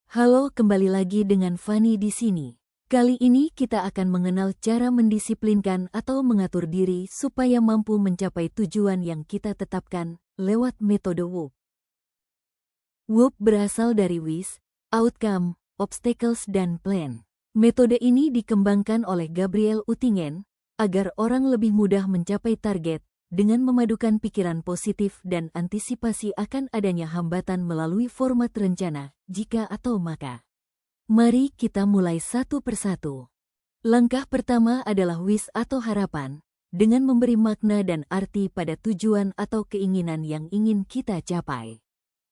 Halo, kembali lagi dengan Fanny di sini. Kali ini kita akan mengenal cara mendisiplinkan atau mengatur diri supaya mampu mencapai tujuan yang kita tetapkan lewat metode WOOP. WOOP berasal dari WIS, Outcome, Obstacles, dan Plan. Metode ini dikembangkan oleh Gabriel Utingen agar orang lebih mudah mencapai target dengan memadukan pikiran positif dan antisipasi akan adanya hambatan melalui format rencana, jika atau maka. Mari kita mulai satu persatu. Langkah pertama adalah wish atau harapan, dengan memberi makna dan arti pada tujuan atau keinginan yang ingin kita capai.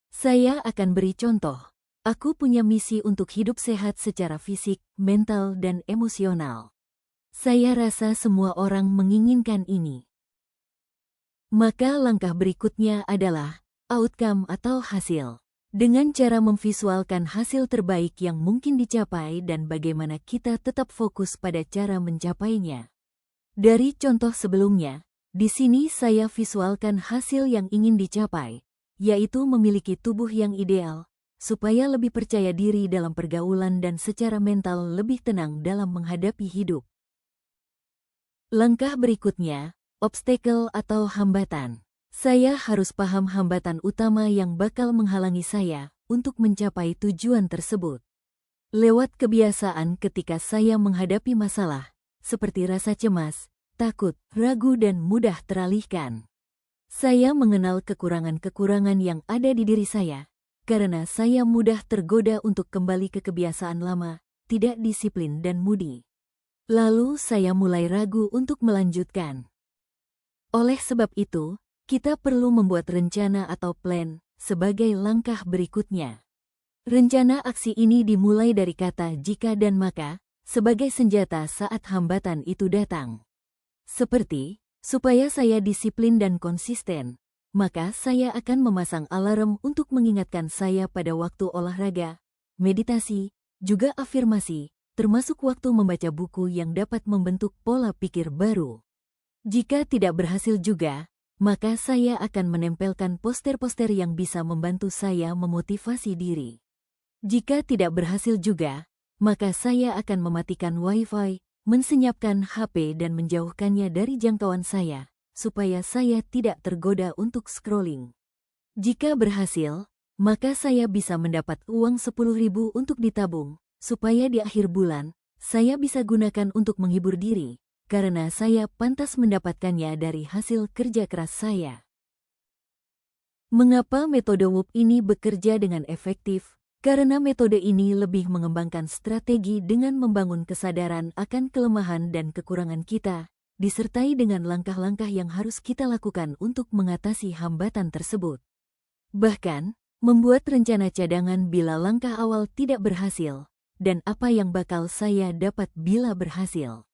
Saya akan beri contoh. Aku punya misi untuk hidup sehat secara fisik, mental, dan emosional. Saya rasa semua orang menginginkan ini. Maka langkah berikutnya adalah outcome atau hasil. Dengan cara memvisualkan hasil terbaik yang mungkin dicapai dan bagaimana kita tetap fokus pada cara mencapainya. Dari contoh sebelumnya, di sini saya visualkan hasil yang ingin dicapai, yaitu memiliki tubuh yang ideal, supaya lebih percaya diri dalam pergaulan dan secara mental lebih tenang dalam menghadapi hidup. Langkah berikutnya, obstacle atau hambatan. Saya harus paham hambatan utama yang bakal menghalangi saya untuk mencapai tujuan tersebut. Lewat kebiasaan ketika saya menghadapi masalah, seperti rasa cemas, takut, ragu, dan mudah teralihkan. Saya mengenal kekurangan-kekurangan yang ada di diri saya, karena saya mudah tergoda untuk kembali ke kebiasaan lama, tidak disiplin dan mudi. Lalu saya mulai ragu untuk melanjutkan. Oleh sebab itu, kita perlu membuat rencana atau plan sebagai langkah berikutnya. Rencana aksi ini dimulai dari kata jika dan maka sebagai senjata saat hambatan itu datang. Seperti, supaya saya disiplin dan konsisten, maka saya akan memasang alarm untuk mengingatkan saya pada waktu olahraga, meditasi, juga afirmasi, termasuk waktu membaca buku yang dapat membentuk pola pikir baru. Jika tidak berhasil juga, maka saya akan menempelkan poster-poster yang bisa membantu saya memotivasi diri. Jika tidak berhasil juga, maka saya akan mematikan Wi-Fi, mensenyapkan HP dan menjauhkannya dari jangkauan saya, supaya saya tidak tergoda untuk scrolling. Jika berhasil, maka saya bisa mendapat uang 10.000 untuk ditabung, supaya di akhir bulan, saya bisa gunakan untuk menghibur diri, karena saya pantas mendapatkannya dari hasil kerja keras saya. Mengapa metode WOOP ini bekerja dengan efektif? Karena metode ini lebih mengembangkan strategi dengan membangun kesadaran akan kelemahan dan kekurangan kita, disertai dengan langkah-langkah yang harus kita lakukan untuk mengatasi hambatan tersebut. Bahkan, membuat rencana cadangan bila langkah awal tidak berhasil, dan apa yang bakal saya dapat bila berhasil.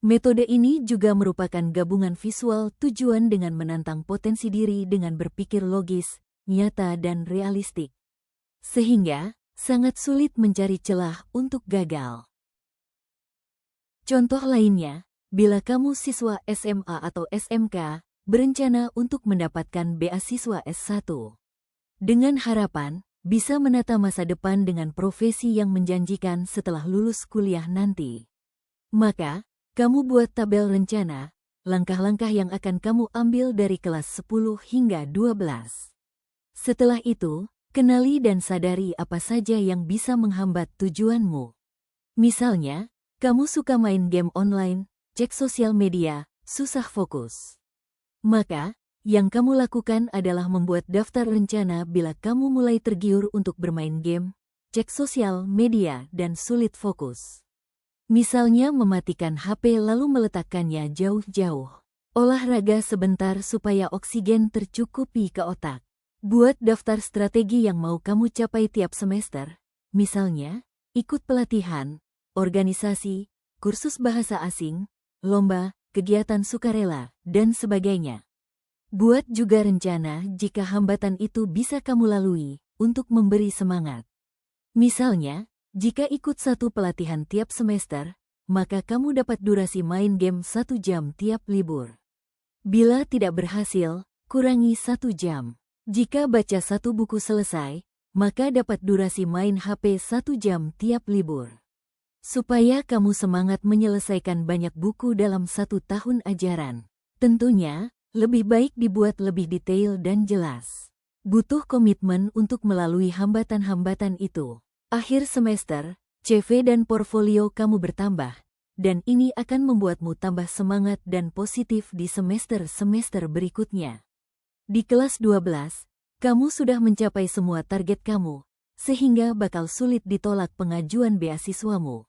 Metode ini juga merupakan gabungan visual tujuan dengan menantang potensi diri dengan berpikir logis, nyata, dan realistik. Sehingga, sangat sulit mencari celah untuk gagal. Contoh lainnya, bila kamu siswa SMA atau SMK, berencana untuk mendapatkan beasiswa S1. Dengan harapan, bisa menata masa depan dengan profesi yang menjanjikan setelah lulus kuliah nanti. Maka, kamu buat tabel rencana, langkah-langkah yang akan kamu ambil dari kelas 10 hingga 12. Setelah itu, kenali dan sadari apa saja yang bisa menghambat tujuanmu. Misalnya, kamu suka main game online, cek sosial media, susah fokus. Maka, yang kamu lakukan adalah membuat daftar rencana bila kamu mulai tergiur untuk bermain game, cek sosial media, dan sulit fokus. Misalnya mematikan HP lalu meletakkannya jauh-jauh. Olahraga sebentar supaya oksigen tercukupi ke otak. Buat daftar strategi yang mau kamu capai tiap semester. Misalnya, ikut pelatihan, organisasi, kursus bahasa asing, lomba, kegiatan sukarela, dan sebagainya. Buat juga rencana jika hambatan itu bisa kamu lalui, untuk memberi semangat. Misalnya, jika ikut satu pelatihan tiap semester, maka kamu dapat durasi main game 1 jam tiap libur. Bila tidak berhasil, kurangi 1 jam. Jika baca 1 buku selesai, maka dapat durasi main HP 1 jam tiap libur. Supaya kamu semangat menyelesaikan banyak buku dalam 1 tahun ajaran. Tentunya, lebih baik dibuat lebih detail dan jelas. Butuh komitmen untuk melalui hambatan-hambatan itu. Akhir semester, CV dan portfolio kamu bertambah, dan ini akan membuatmu tambah semangat dan positif di semester-semester berikutnya. Di kelas 12, kamu sudah mencapai semua target kamu, sehingga bakal sulit ditolak pengajuan beasiswamu.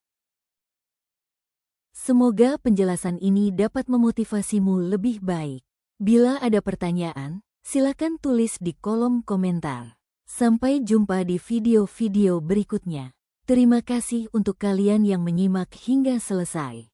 Semoga penjelasan ini dapat memotivasimu lebih baik. Bila ada pertanyaan, silakan tulis di kolom komentar. Sampai jumpa di video-video berikutnya. Terima kasih untuk kalian yang menyimak hingga selesai.